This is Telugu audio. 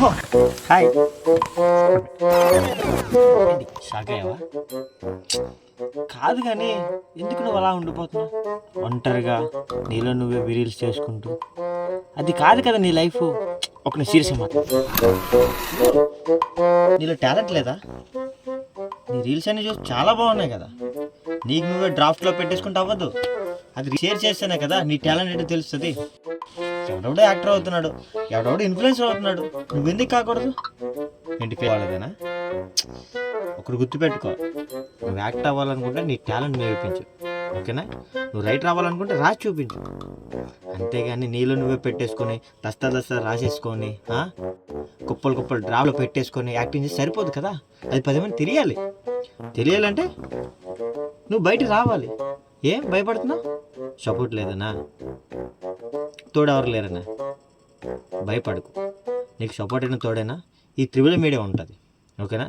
హాయ్. షాక్ అయ్యావా? కాదు కానీ ఎందుకు నువ్వు అలా ఉండిపోతున్నావు ఒంటరిగా నీలో నువ్వే రీల్స్ చేసుకుంటూ? అది కాదు కదా నీ లైఫ్. ఒక సీరియస్ మాత్రం నీలో టాలెంట్ లేదా? నీ రీల్స్ అన్ని చూసి చాలా బాగున్నాయి కదా. నీకు నువ్వే డ్రాఫ్ట్లో పెట్టేసుకుంటే అవ్వదు. అది షేర్ చేస్తేనే కదా నీ టాలెంట్ ఏంటో తెలుస్తుంది. ఎవడెవడో యాక్టర్ అవుతున్నాడు, ఎవడెవడో ఇన్ఫ్లుయెన్సర్ అవుతున్నాడు, నువ్వెందుకు కాకూడదు? ఏంటి వాళ్ళదేనా? ఒకటి గుర్తుపెట్టుకో, నువ్వు యాక్ట్ అవ్వాలనుకుంటే నీ టాలెంట్ నిరూపించు, ఓకేనా? నువ్వు రైటర్ అవ్వాలనుకుంటే రాసి చూపించు, అంతేగాని నీలో నువ్వే పెట్టేసుకొని దస్తా రాసేసుకొని కుప్పలు కుప్పలు డ్రాలో పెట్టేసుకొని యాక్టింగ్ చేసి సరిపోదు కదా. అది 10 మంది తెలియాలంటే నువ్వు బయట రావాలి. ఏం భయపడుతున్నావు? సపోర్ట్ లేదన్నా, తోడెవరు లేరన్నా, భయపడకు. నీకు సపోర్ట్ అయినా తోడైనా ఈ త్రిబుల్ మీడియా ఉంటుంది, ఓకేనా?